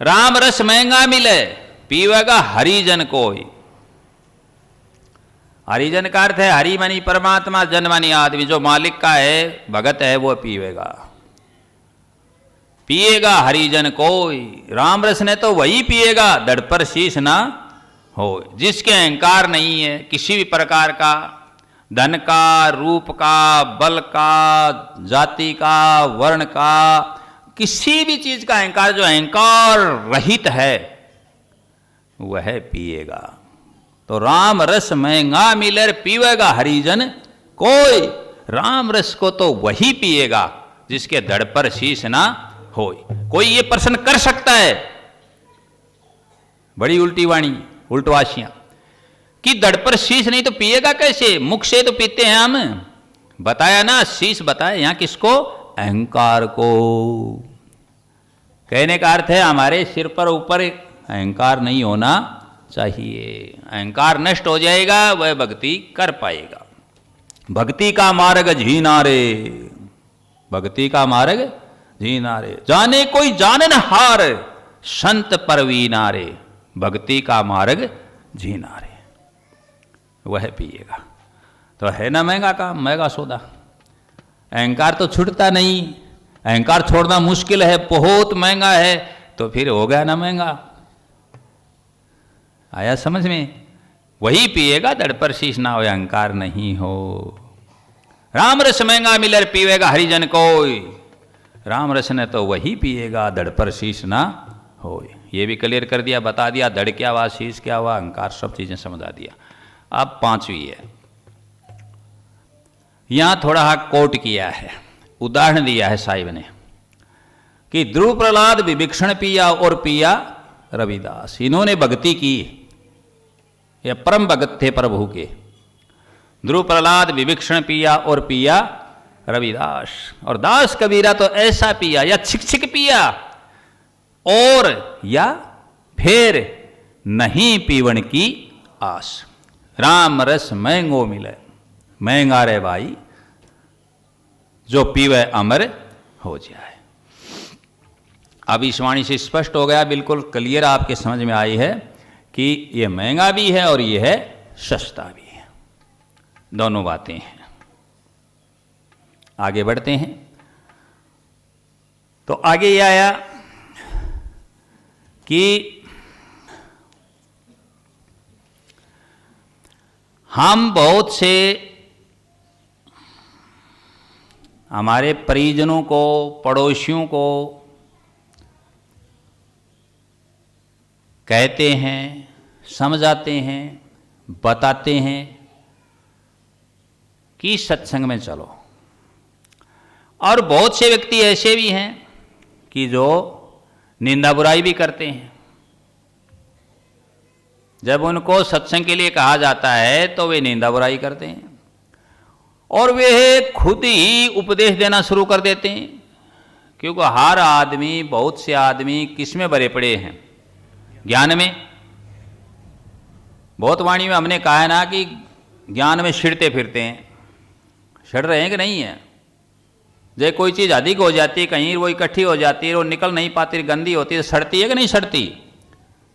राम रस महंगा मिले पीवेगा हरिजन कोई। हरिजन का अर्थ है हरि मानी परमात्मा, जन मानी आदमी, जो मालिक का है भगत है वो पीवेगा। पिएगा हरिजन कोई, राम रस ने तो वही पिएगा दड़ पर शीश ना हो। जिसके अहंकार नहीं है किसी भी प्रकार का, धन का, रूप का, बल का, जाति का, वर्ण का, किसी भी चीज का अहंकार, जो अहंकार रहित है वह पिएगा। तो राम रस महंगा मिले पीवेगा हरिजन कोई। राम रस को तो वही पिएगा जिसके धड़ पर शीश ना हो। कोई ये प्रश्न कर सकता है, बड़ी उल्टी वाणी, उल्टवासियां, कि धड़ पर शीश नहीं तो पिएगा कैसे? मुख से तो पीते हैं हम। बताया ना, शीश बताया यहां किसको? अहंकार को। कहने का अर्थ है हमारे सिर पर ऊपर अहंकार नहीं होना चाहिए। अहंकार नष्ट हो जाएगा वह भक्ति कर पाएगा। भक्ति का मार्ग झीना रे, भक्ति का मार्ग झीना रे, जाने कोई जानन हार, संत परवीना रे, भक्ति का मार्ग झीना रे, वह पिएगा। तो है ना महंगा काम, महंगा सौदा। अहंकार तो छूटता नहीं, अहंकार छोड़ना मुश्किल है, बहुत महंगा है, तो फिर हो गया ना महंगा। आया समझ में? वही पिएगा दड़ पर शीश ना हो, अहंकार नहीं हो। राम रस महंगा मिलर पीवेगा हरिजन कोई, राम रस ने तो वही पिएगा दड़ पर शीश ना हो। ये भी क्लियर कर दिया, बता दिया दड़ क्या हुआ, शीश क्या हुआ, अहंकार, सब चीजें समझा दिया। अब पांचवी है, यहां थोड़ा कोट किया है, उदाहरण दिया है साहिब ने कि ध्रुव प्रहलाद विभीषण पिया और पिया रविदास। इन्होंने भक्ति की, ये परम भगत थे प्रभु के। ध्रुव प्रहलाद विभीषण पिया और पिया रविदास। और दास कबीरा तो ऐसा पिया या छिक छिक पिया, और या फिर नहीं पीवन की आस। राम रस महंगो मिले, महंगा रे भाई, जो पीवे अमर हो जाए। अब इस वाणी से स्पष्ट हो गया, बिल्कुल क्लियर आपके समझ में आई है कि ये महंगा भी है और ये है सस्ता भी है, दोनों बातें हैं। आगे बढ़ते हैं। तो आगे ये आया कि हम बहुत से हमारे परिजनों को, पड़ोसियों को कहते हैं, समझाते हैं, बताते हैं कि सत्संग में चलो। और बहुत से व्यक्ति ऐसे भी हैं कि जो निंदा बुराई भी करते हैं। जब उनको सत्संग के लिए कहा जाता है तो वे निंदा बुराई करते हैं, और वे खुद ही उपदेश देना शुरू कर देते हैं। क्योंकि हर आदमी, बहुत से आदमी किस में भरे पड़े हैं? ज्ञान में। बहुत वाणी में हमने कहा है ना कि ज्ञान में छिड़ते फिरते हैं। छिड़ रहे हैं कि नहीं है? जब कोई चीज़ अधिक हो जाती है, कहीं वो इकट्ठी हो जाती है, वो निकल नहीं पाती, गंदी होती है, सड़ती है कि नहीं सड़ती?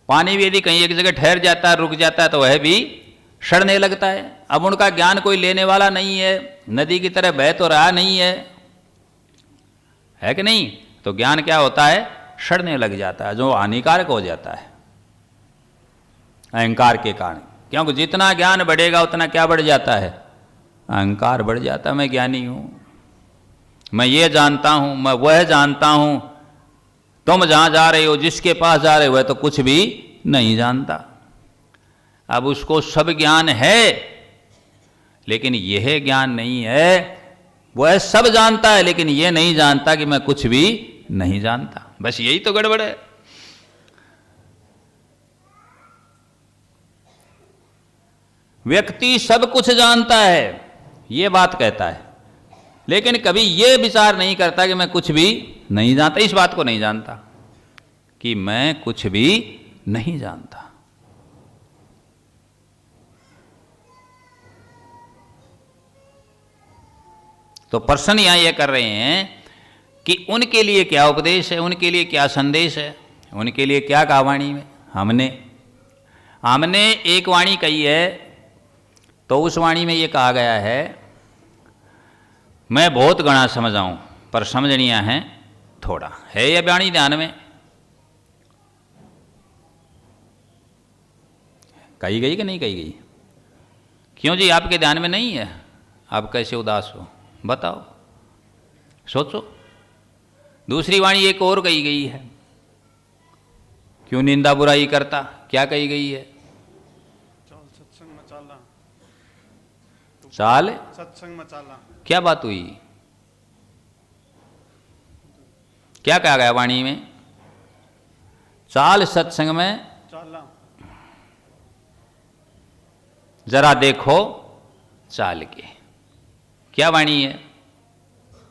पानी भी यदि कहीं एक जगह ठहर जाता है, रुक जाता है, तो वह भी सड़ने लगता है। अब उनका ज्ञान कोई लेने वाला नहीं है, नदी की तरह बह तो रहा नहीं है कि नहीं? तो ज्ञान क्या होता है? सड़ने लग जाता है, जो हानिकारक हो जाता है अहंकार के कारण। क्योंकि जितना ज्ञान बढ़ेगा उतना क्या बढ़ जाता है? अहंकार बढ़ जाता है। मैं ज्ञानी हूं, मैं ये जानता हूं, मैं वह जानता हूं। तुम जहां जा रहे हो, जिसके पास जा रहे हो, वह तो कुछ भी नहीं जानता। अब उसको सब ज्ञान है, लेकिन यह ज्ञान नहीं है। वह सब जानता है, लेकिन यह नहीं जानता कि मैं कुछ भी नहीं जानता। बस यही तो गड़बड़ है। व्यक्ति सब कुछ जानता है, यह बात कहता है, लेकिन कभी यह विचार नहीं करता कि मैं कुछ भी नहीं जानता। इस बात को नहीं जानता कि मैं कुछ भी नहीं जानता। तो प्रश्न यहां यह कर रहे हैं कि उनके लिए क्या उपदेश है, उनके लिए क्या संदेश है। उनके लिए क्या कहा वाणी में? हमने एक वाणी कही है, तो उस वाणी में ये कहा गया है, मैं बहुत गणा समझाऊं पर समझनिया है थोड़ा। है यह वाणी ध्यान में? कही गई कि नहीं कही गई? क्यों जी, आपके ध्यान में नहीं है? आप कैसे उदास हो बताओ, सोचो। दूसरी वाणी एक और कही गई है, क्यों निंदा बुराई करता, क्या कही गई है? सत्संग मचाला, चाल सत्संग मचाला। क्या बात हुई? क्या कहा गया वाणी में? चाल सत्संग में चाला, जरा देखो चाल के। क्या वाणी है?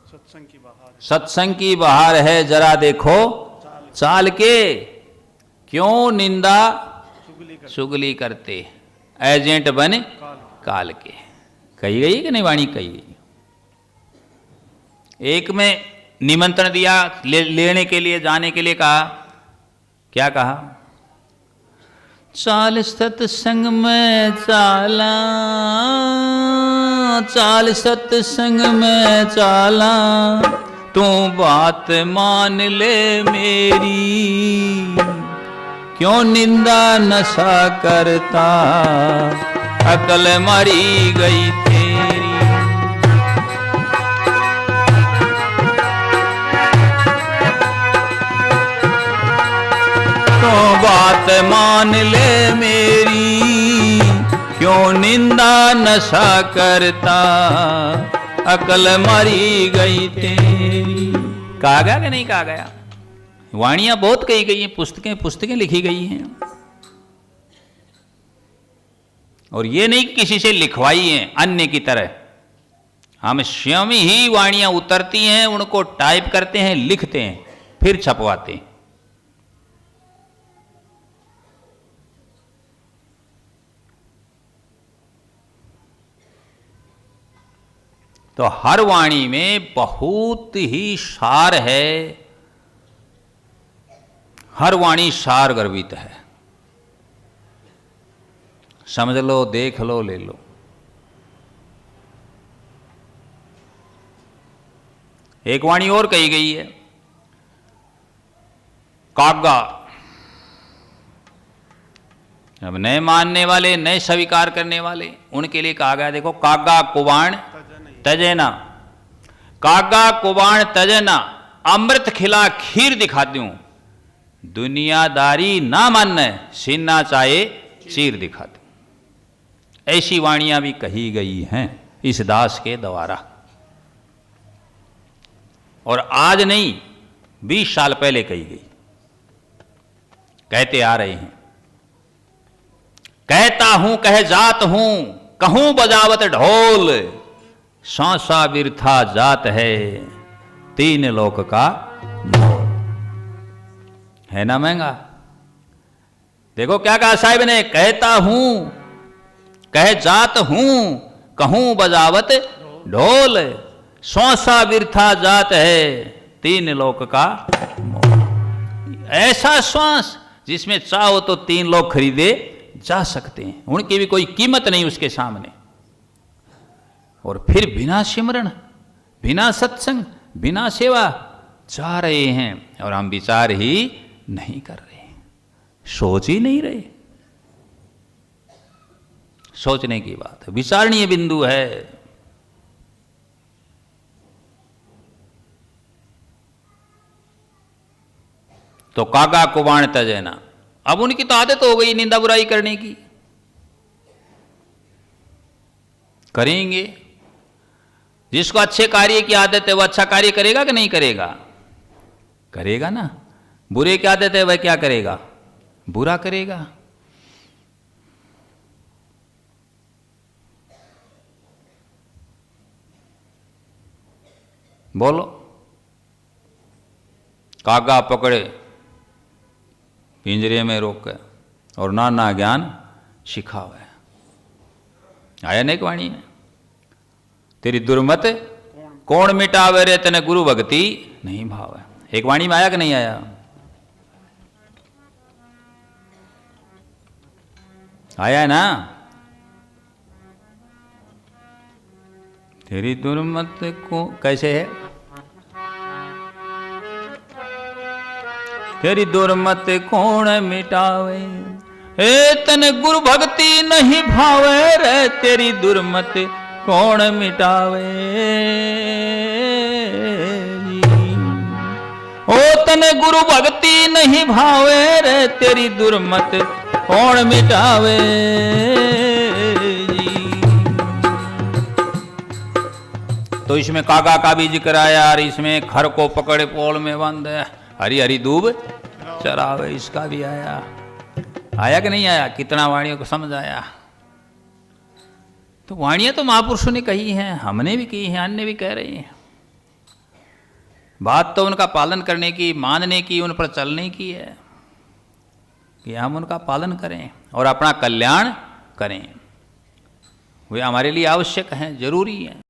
सत्संग की बहार है, सत्संग की बहार है, जरा देखो चाल के। क्यों निंदा चुगली करते, एजेंट बन काल के। कही गई कि नहीं वाणी? कही गई। एक में निमंत्रण दिया लेने के लिए, जाने के लिए कहा, क्या कहा? चाल सत्संग में चाला, चाल सत्संग में चाला, तू बात मान ले मेरी, क्यों निंदा नशा करता, अकल मरी गई तेरी। तो बात मान ले मेरी, क्यों निंदा नशा करता, अकल मरी गई तेरी। कहा गया कि नहीं कहा गया? वाणियां बहुत कही गई हैं, पुस्तकें लिखी गई हैं। और ये नहीं किसी से लिखवाई हैं अन्य की तरह, हम स्वयं ही वाणियां उतरती हैं, उनको टाइप करते हैं, लिखते हैं, फिर छपवाते हैं। तो हर वाणी में बहुत ही सार है, हर वाणी सार गर्भित है। समझ लो, देख लो, ले लो। एक वाणी और कही गई है, कागा। अब नए मानने वाले, नए स्वीकार करने वाले, उनके लिए कहा गया, देखो, कागा कुबाण तजेना, कागा कुबाण तजेना, अमृत खिला खीर दिखा दूं, दुनियादारी ना मानने, सीना चाहे चीर दिखा दूं। ऐसी वाणियां भी कही गई हैं इस दास के द्वारा। और आज नहीं, 20 साल पहले कही गई, कहते आ रहे हैं। कहता हूं कह जात हूं, कहूं बजावत ढोल, सांसा बिरथा जात है, 3 लोक का मोल। है ना महंगा? देखो क्या कहा साहिब ने, कहता हूं कह जात हूं, कहूं बजावत ढोल, सांसा बिरथा जात है, 3 लोक का मोल। ऐसा श्वास जिसमें चाहो तो 3 लोग खरीदे जा सकते हैं, उनकी भी कोई कीमत नहीं उसके सामने। और फिर बिना सिमरण, बिना सत्संग, बिना सेवा जा रहे हैं, और हम विचार ही नहीं कर रहे, सोच ही नहीं रहे। सोचने की बात है, विचारणीय बिंदु है। तो कागा कुबाण तजेना, अब उनकी तो आदत हो गई निंदा बुराई करने की। करेंगे, जिसको अच्छे कार्य की आदत है वह अच्छा कार्य करेगा कि नहीं करेगा? करेगा ना। बुरे की आदत है वह क्या करेगा? बुरा करेगा। बोलो। कागा पकड़े पिंजरे में रोक और नाना ज्ञान सिखावे। आया नहीं वाणी में, तेरी दुर्मत कौन मिटावे रे, तने गुरु भक्ति नहीं भावे। एक वाणी में आया कि नहीं आया? आया है ना? तेरी दुर्मत को कैसे है? तेरी दुर्मत कौन मिटावे, हे तन गुरु भक्ति नहीं भावे रे, तेरी दुर्मत कौन मिटावे। ओ तने गुरु भक्ति नहीं भावे रे, तेरी दुर्मत कौन मिटावे। तो इसमें काका का भी जिक्र आया, और इसमें खर को पकड़े पोल में बंद हरी हरी दूब चरावे, इसका भी आया। आया कि नहीं आया? कितना वाणियों को समझ आया? तो वाणियां तो महापुरुषों ने कही हैं, हमने भी की हैं, अन्य भी कह रहे हैं। बात तो उनका पालन करने की, मानने की, उन पर चलने की है कि हम उनका पालन करें और अपना कल्याण करें। वे हमारे लिए आवश्यक हैं, जरूरी हैं।